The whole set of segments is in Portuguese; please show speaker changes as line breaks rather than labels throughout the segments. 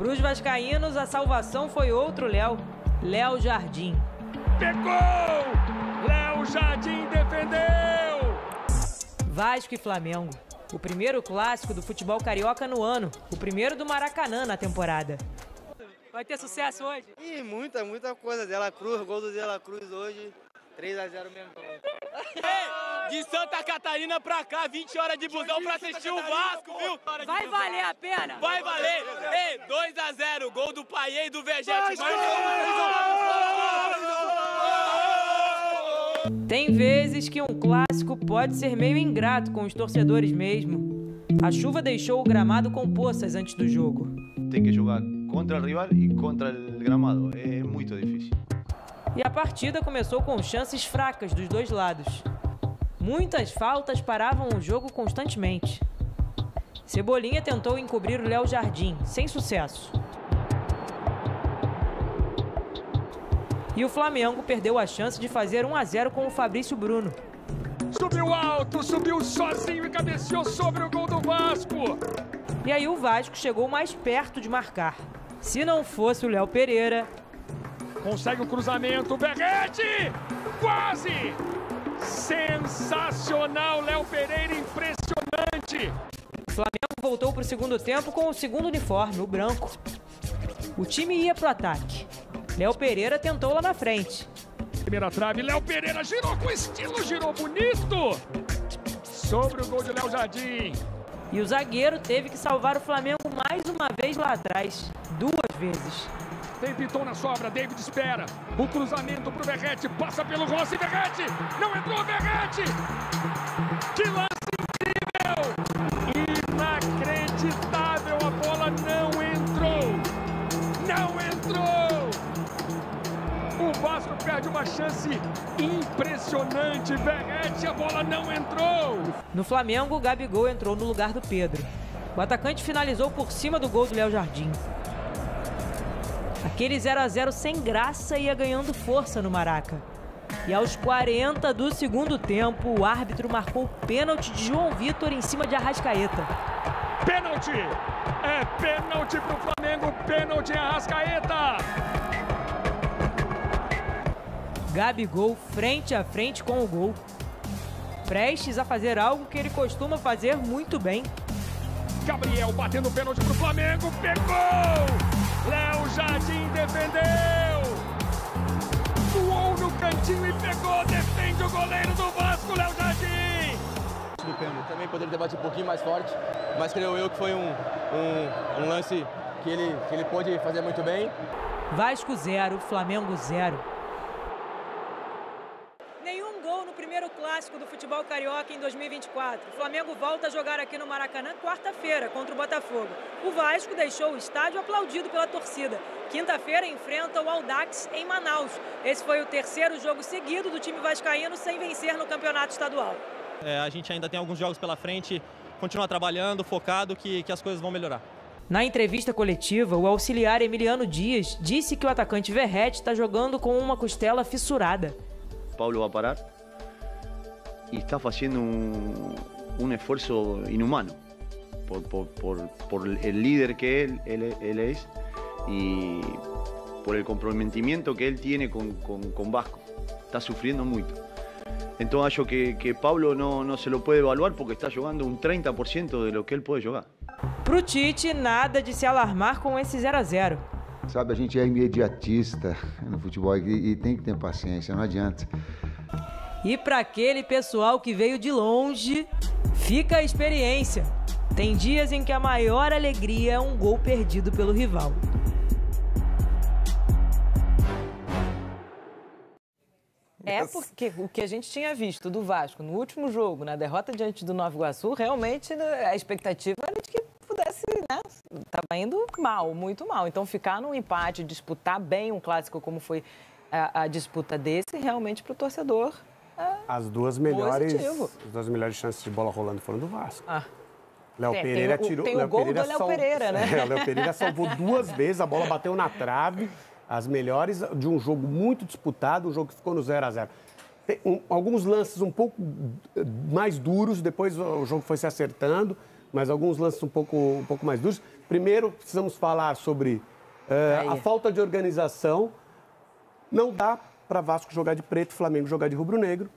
Para os vascaínos, a salvação foi outro Léo Jardim.
Pegou! Léo Jardim defendeu!
Vasco e Flamengo. O primeiro clássico do futebol carioca no ano. O primeiro do Maracanã na temporada. Vai ter sucesso hoje?
Ih, muita coisa. Dela Cruz, gol do Dela Cruz hoje. 3-0 mesmo.
De Santa Catarina pra cá, 20 horas de busão pra assistir o Vasco, viu?
Vai valer a pena!
Vai valer! Ei, 2-0, gol do Paiê e do Vegete.
Tem vezes que um clássico pode ser meio ingrato com os torcedores mesmo. A chuva deixou o gramado com poças antes do jogo.
Tem que jogar contra o rival e contra o gramado. É muito difícil.
E a partida começou com chances fracas dos dois lados. Muitas faltas paravam o jogo constantemente. Cebolinha tentou encobrir o Léo Jardim, sem sucesso. E o Flamengo perdeu a chance de fazer 1-0 com o Fabrício Bruno.
Subiu alto, subiu sozinho e cabeceou sobre o gol do Vasco.
E aí o Vasco chegou mais perto de marcar. Se não fosse o Léo Pereira...
Consegue o cruzamento, Berrete! Quase! Sensacional, Léo Pereira, impressionante!
O Flamengo voltou para o segundo tempo com o segundo uniforme, o branco. O time ia para o ataque. Léo Pereira tentou lá na frente.
Primeira trave, Léo Pereira girou com estilo, girou bonito! Sobre o gol de Léo Jardim.
E o zagueiro teve que salvar o Flamengo mais uma vez lá atrás, 2 vezes.
Tem Piton na sobra, David espera. O cruzamento pro Berrete, passa pelo Rossi, Berrete! Não entrou, Berrete! Que lance incrível! Inacreditável, a bola não entrou! Não entrou! O Vasco perde uma chance impressionante, Berrete, a bola não entrou!
No Flamengo, o Gabigol entrou no lugar do Pedro. O atacante finalizou por cima do gol do Léo Jardim. Aquele 0-0 sem graça ia ganhando força no Maraca. E aos 40 do segundo tempo, o árbitro marcou pênalti de João Vitor em cima de Arrascaeta.
Pênalti! É pênalti pro Flamengo, pênalti em Arrascaeta!
Gabigol frente a frente com o gol. Prestes a fazer algo que ele costuma fazer muito bem.
Gabriel batendo pênalti pro Flamengo, pegou! Léo Jardim defendeu! Voou no cantinho e pegou, defende o goleiro do Vasco, Léo Jardim!
Do pênalti também poderia ter batido um pouquinho mais forte, mas creio eu que foi um lance que ele pôde fazer muito bem.
Vasco 0, Flamengo 0. Nenhum gol no primeiro clássico do futebol carioca em 2024. O Flamengo volta a jogar aqui no Maracanã quarta-feira contra o Botafogo. O Vasco deixou o estádio aplaudido pela torcida. Quinta-feira enfrenta o Audax em Manaus. Esse foi o terceiro jogo seguido do time vascaíno sem vencer no campeonato estadual.
A gente ainda tem alguns jogos pela frente, continuar trabalhando, focado, que as coisas vão melhorar.
Na entrevista coletiva, o auxiliar Emiliano Dias disse que o atacante Verratti está jogando com uma costela fissurada.
Pablo va a parar y está haciendo un esfuerzo inhumano por el líder que él es y por el comprometimiento que él tiene con Vasco. Está sufriendo mucho. Entonces acho que Pablo no se lo puede evaluar porque está jugando un 30% de lo que él puede jugar.
Pro Tite, nada de se alarmar com esse 0-0.
Sabe, a gente é imediatista no futebol e tem que ter paciência, não adianta.
E para aquele pessoal que veio de longe, fica a experiência. Tem dias em que a maior alegria é um gol perdido pelo rival.
É porque o que a gente tinha visto do Vasco no último jogo, na derrota diante do Nova Iguaçu, realmente a expectativa era de que pudesse, né? Estava indo mal, muito mal. Então ficar num empate, disputar bem um clássico como foi a disputa desse, realmente para o torcedor
as duas melhores chances de bola rolando foram do Vasco. Léo Pereira tirou.
Tem o gol do Léo Pereira, né?
O Léo Pereira salvou 2 vezes, a bola bateu na trave. As melhores de um jogo muito disputado, um jogo que ficou no 0-0. Alguns lances um pouco mais duros, depois o jogo foi se acertando, mas alguns lances um pouco mais duros. Primeiro, precisamos falar sobre a falta de organização. Não dá para Vasco jogar de preto, Flamengo jogar de rubro-negro.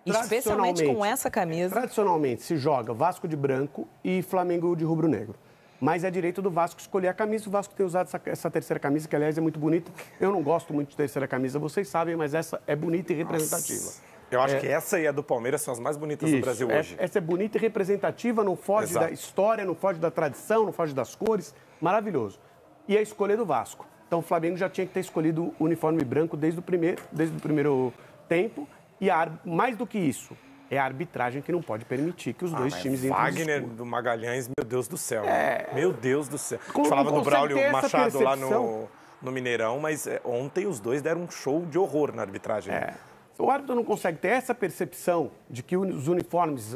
Especialmente com essa camisa.
Tradicionalmente se joga Vasco de branco e Flamengo de rubro-negro. Mas é direito do Vasco escolher a camisa. O Vasco tem usado essa terceira camisa, que aliás é muito bonita. Eu não gosto muito de terceira camisa, vocês sabem, mas essa é bonita e representativa.
Nossa. Eu acho que essa e a do Palmeiras são as mais bonitas do Brasil hoje.
Essa é bonita e representativa, não foge da história, não foge da tradição, não foge das cores. Maravilhoso. E a escolha do Vasco. Então o Flamengo já tinha que ter escolhido o uniforme branco desde o primeiro tempo. E mais do que isso, é a arbitragem que não pode permitir que os dois times entrem.
Wagner do Magalhães, meu Deus do céu. Meu Deus do céu. A gente falava do Braulio Machado lá no Mineirão, mas ontem os dois deram um show de horror na arbitragem.
O árbitro não consegue ter essa percepção de que os uniformes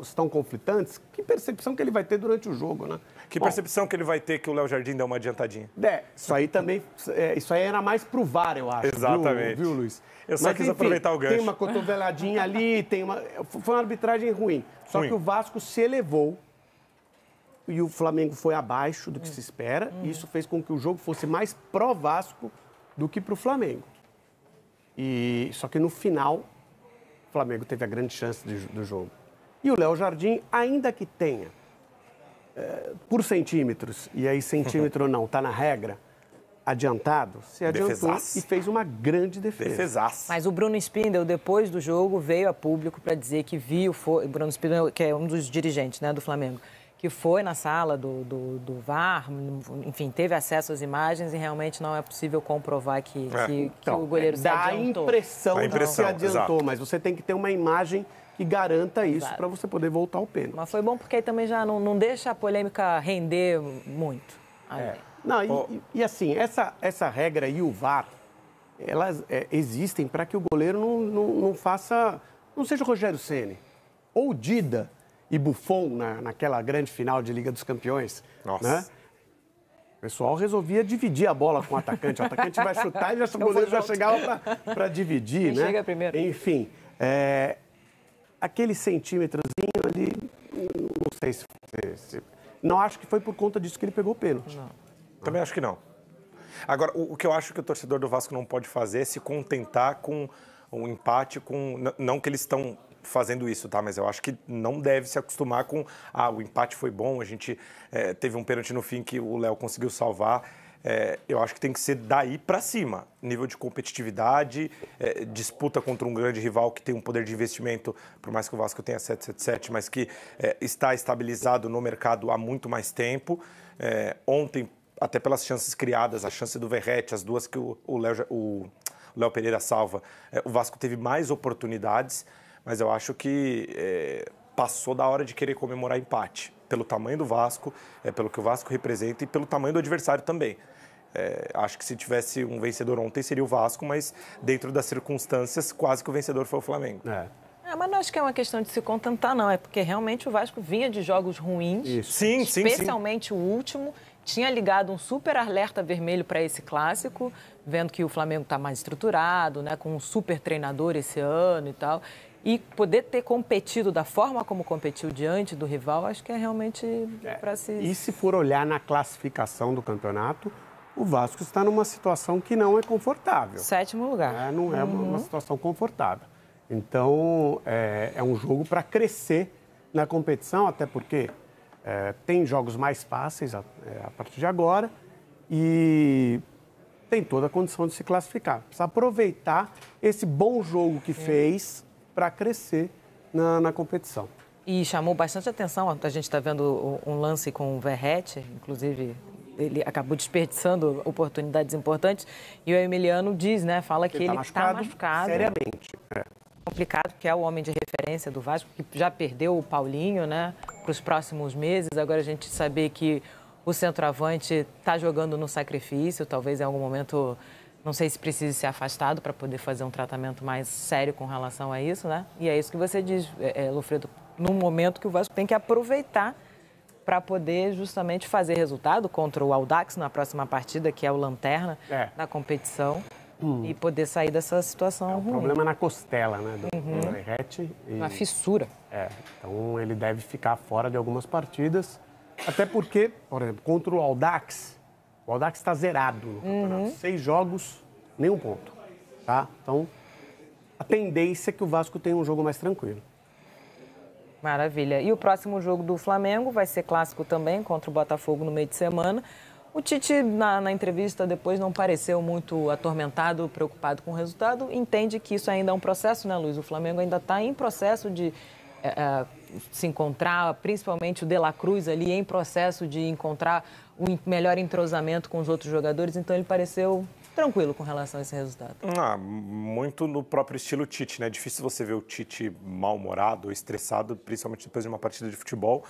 estão conflitantes. Que percepção que ele vai ter durante o jogo, né?
Que percepção que ele vai ter que o Léo Jardim deu uma adiantadinha?
Isso aí também... isso aí era mais pro VAR, eu acho.
Exatamente.
Viu, Luiz?
Eu só quis aproveitar o gancho.
Tem uma cotoveladinha ali, foi uma arbitragem ruim. Só que o Vasco se elevou e o Flamengo foi abaixo do que se espera. E isso fez com que o jogo fosse mais pró-Vasco do que pro Flamengo. Só que no final, o Flamengo teve a grande chance do jogo. E o Léo Jardim, ainda que tenha, por centímetros, e aí centímetro não, está na regra, adiantado, se adiantou e fez uma grande defesa.
Defesaço.
Mas o Bruno Spindel, depois do jogo, veio a público para dizer que viu, o Bruno Spindel, que é um dos dirigentes, né, do Flamengo, que foi na sala do VAR, enfim, teve acesso às imagens e realmente não é possível comprovar que o goleiro se adiantou.
Dá a impressão de que se adiantou, mas você tem que ter uma imagem que garanta isso para você poder voltar ao pênalti.
Mas foi bom porque aí também já não deixa a polêmica render muito.
E assim, essa regra e o VAR, elas existem para que o goleiro não seja o Rogério Ceni ou o Dida e Buffon naquela grande final de Liga dos Campeões.
Nossa.
Né? O pessoal resolvia dividir a bola com o atacante. O atacante vai chutar e o goleiro já chegava para dividir.
Quem chega primeiro.
Enfim, aquele centímetrozinho ali, não sei se... Não acho que foi por conta disso que ele pegou o pênalti.
Não. Também acho que não. Agora, o que eu acho que o torcedor do Vasco não pode fazer é se contentar com o empate, não que eles estão fazendo isso, tá? Mas eu acho que não deve se acostumar com o empate foi bom, a gente teve um pênalti no fim que o Léo conseguiu salvar. Eu acho que tem que ser daí para cima. Nível de competitividade, disputa contra um grande rival que tem um poder de investimento, por mais que o Vasco tenha 777, mas que está estabilizado no mercado há muito mais tempo. Ontem, até pelas chances criadas, a chance do Verratti, as duas que o Léo Pereira salva, o Vasco teve mais oportunidades, mas eu acho que passou da hora de querer comemorar empate, pelo tamanho do Vasco, pelo que o Vasco representa e pelo tamanho do adversário também. Acho que se tivesse um vencedor ontem seria o Vasco, mas dentro das circunstâncias, quase que o vencedor foi o Flamengo.
Mas não acho que é uma questão de se contentar, não. É porque realmente o Vasco vinha de jogos ruins.
Isso. Sim.
Especialmente o último. Tinha ligado um super alerta vermelho para esse clássico, vendo que o Flamengo está mais estruturado, né, com um super treinador esse ano e tal. E poder ter competido da forma como competiu diante do rival, acho que é realmente para se...
E se for olhar na classificação do campeonato, o Vasco está numa situação que não é confortável.
7º lugar.
Não é uma situação confortável. Então, é um jogo para crescer na competição, até porque tem jogos mais fáceis a partir de agora e tem toda a condição de se classificar. Precisa aproveitar esse bom jogo que fez para crescer na competição.
E chamou bastante atenção, a gente está vendo um lance com o Verratti, inclusive ele acabou desperdiçando oportunidades importantes, e o Emiliano diz, né, fala que ele está machucado.
Seriamente.
Complicado, que é o homem de referência do Vasco, que já perdeu o Paulinho, né, para os próximos meses. Agora a gente saber que o centroavante está jogando no sacrifício, talvez em algum momento, não sei se precise ser afastado para poder fazer um tratamento mais sério com relação a isso, né? E é isso que você diz, Lofredo, num momento que o Vasco tem que aproveitar para poder justamente fazer resultado contra o Audax na próxima partida, que é o lanterna da competição. E poder sair dessa situação ruim.
O problema é na costela, né, do Verratti.
Uma fissura.
Então ele deve ficar fora de algumas partidas. Até porque, por exemplo, contra o Audax está zerado no campeonato. 6 jogos, nenhum ponto. Tá? Então, a tendência é que o Vasco tenha um jogo mais tranquilo.
Maravilha. E o próximo jogo do Flamengo vai ser clássico também, contra o Botafogo no meio de semana. O Tite, na entrevista depois, não pareceu muito atormentado, preocupado com o resultado. Entende que isso ainda é um processo, né, Luiz? O Flamengo ainda está em processo de se encontrar, principalmente o De La Cruz ali, em processo de encontrar o melhor entrosamento com os outros jogadores. Então, ele pareceu tranquilo com relação a esse resultado.
Muito no próprio estilo Tite, né? É difícil você ver o Tite mal-humorado, estressado, principalmente depois de uma partida de futebol.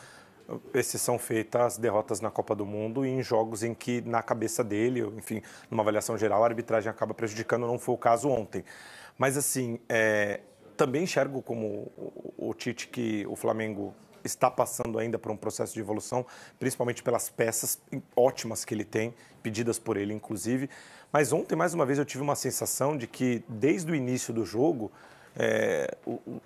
Exceção feita as derrotas na Copa do Mundo e em jogos em que, na cabeça dele, enfim, numa avaliação geral, a arbitragem acaba prejudicando, não foi o caso ontem. Mas, assim, também enxergo como o Tite que o Flamengo está passando ainda por um processo de evolução, principalmente pelas peças ótimas que ele tem, pedidas por ele, inclusive. Mas ontem, mais uma vez, eu tive uma sensação de que, desde o início do jogo,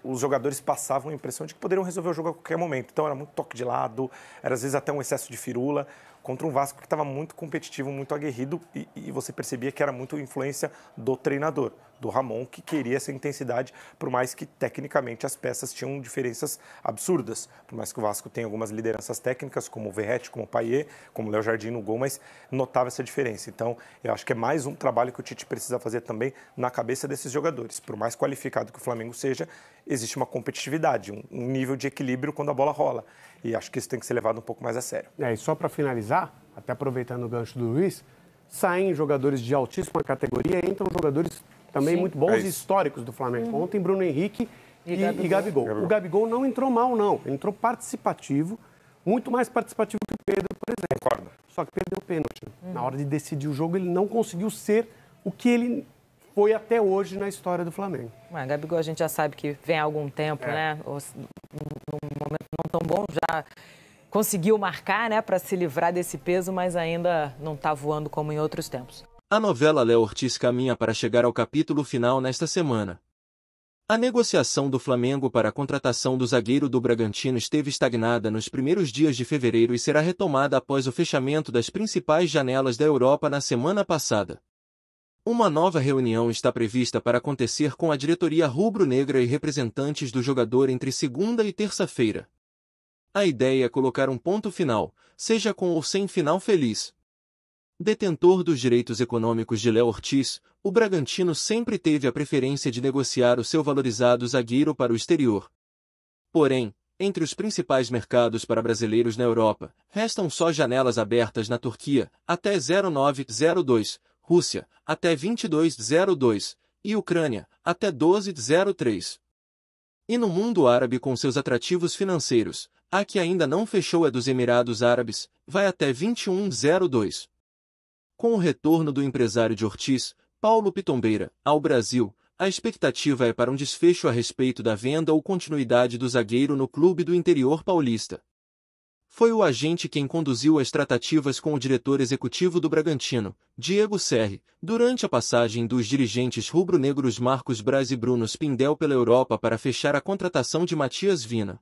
os jogadores passavam a impressão de que poderiam resolver o jogo a qualquer momento. Então, era muito toque de lado, era às vezes até um excesso de firula, contra um Vasco que estava muito competitivo, muito aguerrido, e você percebia que era muito influência do treinador, do Ramon, que queria essa intensidade, por mais que tecnicamente as peças tinham diferenças absurdas. Por mais que o Vasco tenha algumas lideranças técnicas, como o Verratti, como o Payet, como o Léo Jardim no gol, mas notava essa diferença. Então, eu acho que é mais um trabalho que o Tite precisa fazer também na cabeça desses jogadores. Por mais qualificado que o Flamengo seja, existe uma competitividade, um nível de equilíbrio quando a bola rola. E acho que isso tem que ser levado um pouco mais a sério.
E só para finalizar, até aproveitando o gancho do Luiz, saem jogadores de altíssima categoria, entram jogadores também muito bons e históricos do Flamengo. Ontem, Bruno Henrique e Gabigol. O Gabigol não entrou mal, não. Ele entrou participativo, muito mais participativo que o Pedro, por exemplo.
Concordo.
Só que perdeu o pênalti. Na hora de decidir o jogo, ele não conseguiu ser o que ele foi até hoje na história do Flamengo.
Gabigol, a gente já sabe que vem há algum tempo, né? Num momento não tão bom, já conseguiu marcar, né, para se livrar desse peso, mas ainda não está voando como em outros tempos.
A novela Léo Ortiz caminha para chegar ao capítulo final nesta semana. A negociação do Flamengo para a contratação do zagueiro do Bragantino esteve estagnada nos primeiros dias de fevereiro e será retomada após o fechamento das principais janelas da Europa na semana passada. Uma nova reunião está prevista para acontecer com a diretoria rubro-negra e representantes do jogador entre segunda e terça-feira. A ideia é colocar um ponto final, seja com ou sem final feliz. Detentor dos direitos econômicos de Léo Ortiz, o Bragantino sempre teve a preferência de negociar o seu valorizado zagueiro para o exterior. Porém, entre os principais mercados para brasileiros na Europa, restam só janelas abertas na Turquia, até 0902, Rússia, até 2202, e Ucrânia, até 1203. E no mundo árabe com seus atrativos financeiros, a que ainda não fechou é dos Emirados Árabes, vai até 2102. Com o retorno do empresário de Ortiz, Paulo Pitombeira, ao Brasil, a expectativa é para um desfecho a respeito da venda ou continuidade do zagueiro no clube do interior paulista. Foi o agente quem conduziu as tratativas com o diretor executivo do Bragantino, Diego Serri, durante a passagem dos dirigentes rubro-negros Marcos Braz e Bruno Spindel pela Europa para fechar a contratação de Matias Vina.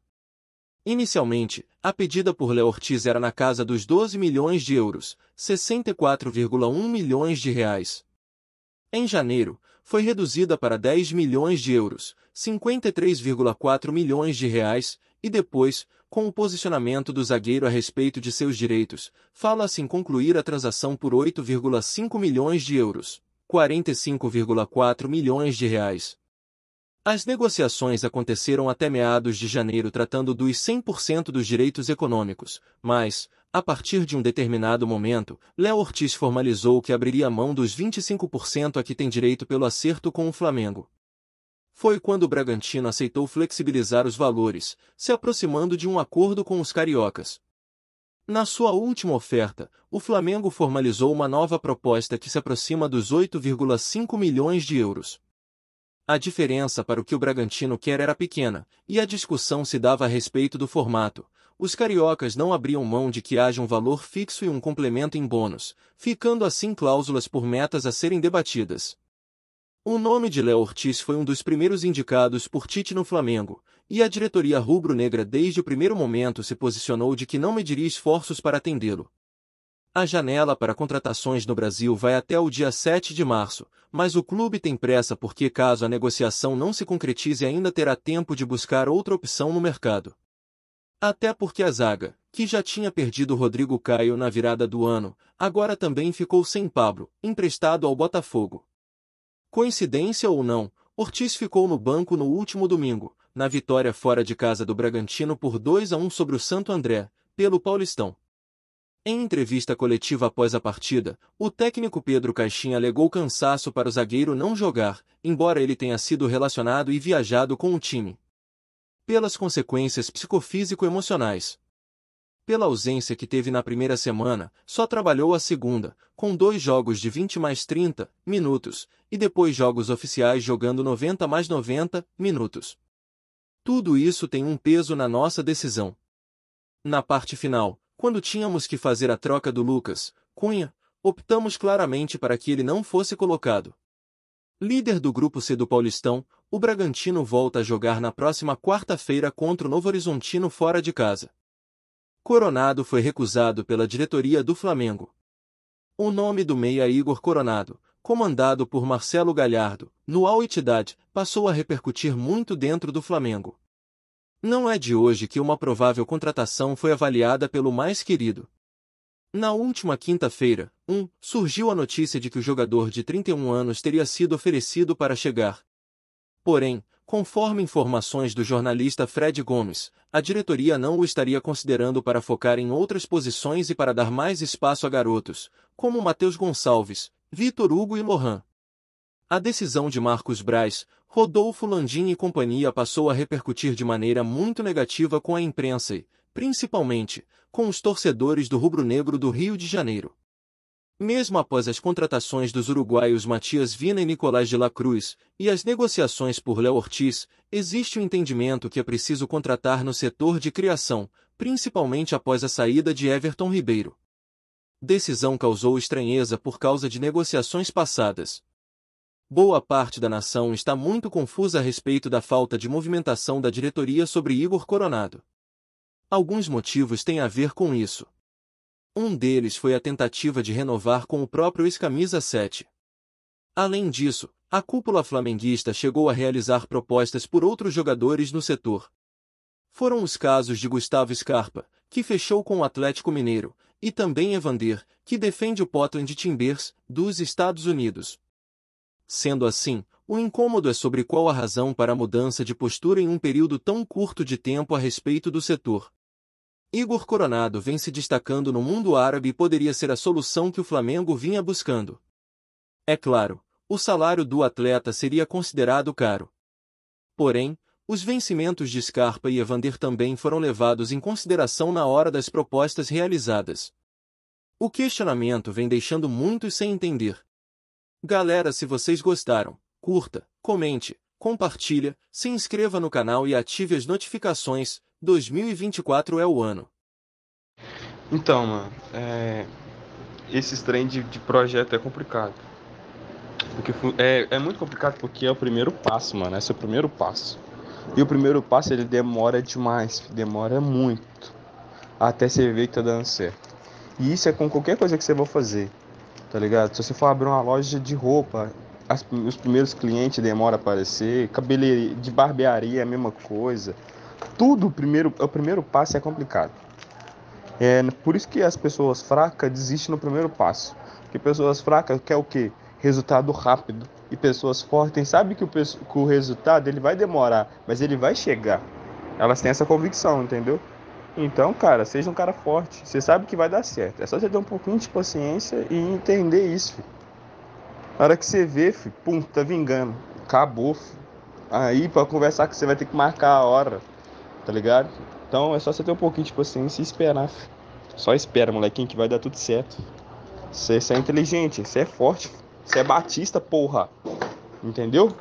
Inicialmente, a pedida por Léo Ortiz era na casa dos 12 milhões de euros, 64,1 milhões de reais. Em janeiro, foi reduzida para 10 milhões de euros, 53,4 milhões de reais, e depois, com o posicionamento do zagueiro a respeito de seus direitos, fala-se em concluir a transação por 8,5 milhões de euros, 45,4 milhões de reais. As negociações aconteceram até meados de janeiro tratando dos 100% dos direitos econômicos, mas, a partir de um determinado momento, Léo Ortiz formalizou que abriria mão dos 25% a que tem direito pelo acerto com o Flamengo. Foi quando o Bragantino aceitou flexibilizar os valores, se aproximando de um acordo com os cariocas. Na sua última oferta, o Flamengo formalizou uma nova proposta que se aproxima dos 8,5 milhões de euros. A diferença para o que o Bragantino quer era pequena, e a discussão se dava a respeito do formato. Os cariocas não abriam mão de que haja um valor fixo e um complemento em bônus, ficando assim cláusulas por metas a serem debatidas. O nome de Léo Ortiz foi um dos primeiros indicados por Tite no Flamengo, e a diretoria rubro-negra desde o primeiro momento se posicionou de que não mediria esforços para atendê-lo. A janela para contratações no Brasil vai até o dia 7 de março, mas o clube tem pressa porque caso a negociação não se concretize ainda terá tempo de buscar outra opção no mercado. Até porque a zaga, que já tinha perdido Rodrigo Caio na virada do ano, agora também ficou sem Pablo, emprestado ao Botafogo. Coincidência ou não, Ortiz ficou no banco no último domingo, na vitória fora de casa do Bragantino por 2-1 sobre o Santo André, pelo Paulistão. Em entrevista coletiva após a partida, o técnico Pedro Caixinha alegou cansaço para o zagueiro não jogar, embora ele tenha sido relacionado e viajado com o time. Pelas consequências psicofísico-emocionais. Pela ausência que teve na primeira semana, só trabalhou a segunda, com 2 jogos de 20 mais 30 minutos, e depois jogos oficiais jogando 90 mais 90 minutos. Tudo isso tem um peso na nossa decisão. Na parte final, quando tínhamos que fazer a troca do Lucas Cunha, optamos claramente para que ele não fosse colocado. Líder do Grupo C do Paulistão, o Bragantino volta a jogar na próxima quarta-feira contra o Novo Horizontino fora de casa. Coronado foi recusado pela diretoria do Flamengo. O nome do meia Igor Coronado, comandado por Marcelo Galhardo, no Al Ittihad, passou a repercutir muito dentro do Flamengo. Não é de hoje que uma provável contratação foi avaliada pelo mais querido. Na última quinta-feira, surgiu a notícia de que o jogador de 31 anos teria sido oferecido para chegar. Porém, conforme informações do jornalista Fred Gomes, a diretoria não o estaria considerando para focar em outras posições e para dar mais espaço a garotos, como Matheus Gonçalves, Vitor Hugo e Lohan. A decisão de Marcos Braz, Rodolfo Landim e companhia passou a repercutir de maneira muito negativa com a imprensa e, principalmente, com os torcedores do rubro-negro do Rio de Janeiro. Mesmo após as contratações dos uruguaios Matias Vina e Nicolás de la Cruz, e as negociações por Léo Ortiz, existe o entendimento que é preciso contratar no setor de criação, principalmente após a saída de Everton Ribeiro. Decisão causou estranheza por causa de negociações passadas. Boa parte da nação está muito confusa a respeito da falta de movimentação da diretoria sobre Igor Coronado. Alguns motivos têm a ver com isso. Um deles foi a tentativa de renovar com o próprio ex-camisa 7. Além disso, a cúpula flamenguista chegou a realizar propostas por outros jogadores no setor. Foram os casos de Gustavo Scarpa, que fechou com o Atlético Mineiro, e também Evander, que defende o Portland Timbers, dos Estados Unidos. Sendo assim, o incômodo é sobre qual a razão para a mudança de postura em um período tão curto de tempo a respeito do setor. Igor Coronado vem se destacando no mundo árabe e poderia ser a solução que o Flamengo vinha buscando. É claro, o salário do atleta seria considerado caro. Porém, os vencimentos de Scarpa e Evander também foram levados em consideração na hora das propostas realizadas. O questionamento vem deixando muitos sem entender. Galera, se vocês gostaram, curta, comente, compartilha, se inscreva no canal e ative as notificações. 2024 é o ano.
Então, mano, esse trem de projeto é complicado. Porque é muito complicado porque é o primeiro passo, mano. Esse é o primeiro passo. E o primeiro passo ele demora demais, demora muito. Até você ver que tá dando certo. E isso é com qualquer coisa que você for fazer, tá ligado? Se você for abrir uma loja de roupa, os primeiros clientes demoram a aparecer. Cabeleireiro, de barbearia é a mesma coisa. Tudo, o primeiro passo é complicado. Por isso que as pessoas fracas desistem no primeiro passo. Porque pessoas fracas querem o quê? Resultado rápido. E pessoas fortes sabem que o resultado ele vai demorar, mas ele vai chegar. Elas têm essa convicção, entendeu? Então, cara, seja um cara forte. Você sabe que vai dar certo. É só você ter um pouquinho de paciência e entender isso, filho. Na hora que você vê, filho, pum, tá vingando. Acabou, filho. Aí, pra conversar com você vai ter que marcar a hora. Tá ligado? Então é só você ter um pouquinho de paciência e esperar. Filho. Só espera, molequinho, que vai dar tudo certo. Você é inteligente, você é forte. Você é Batista, porra. Entendeu?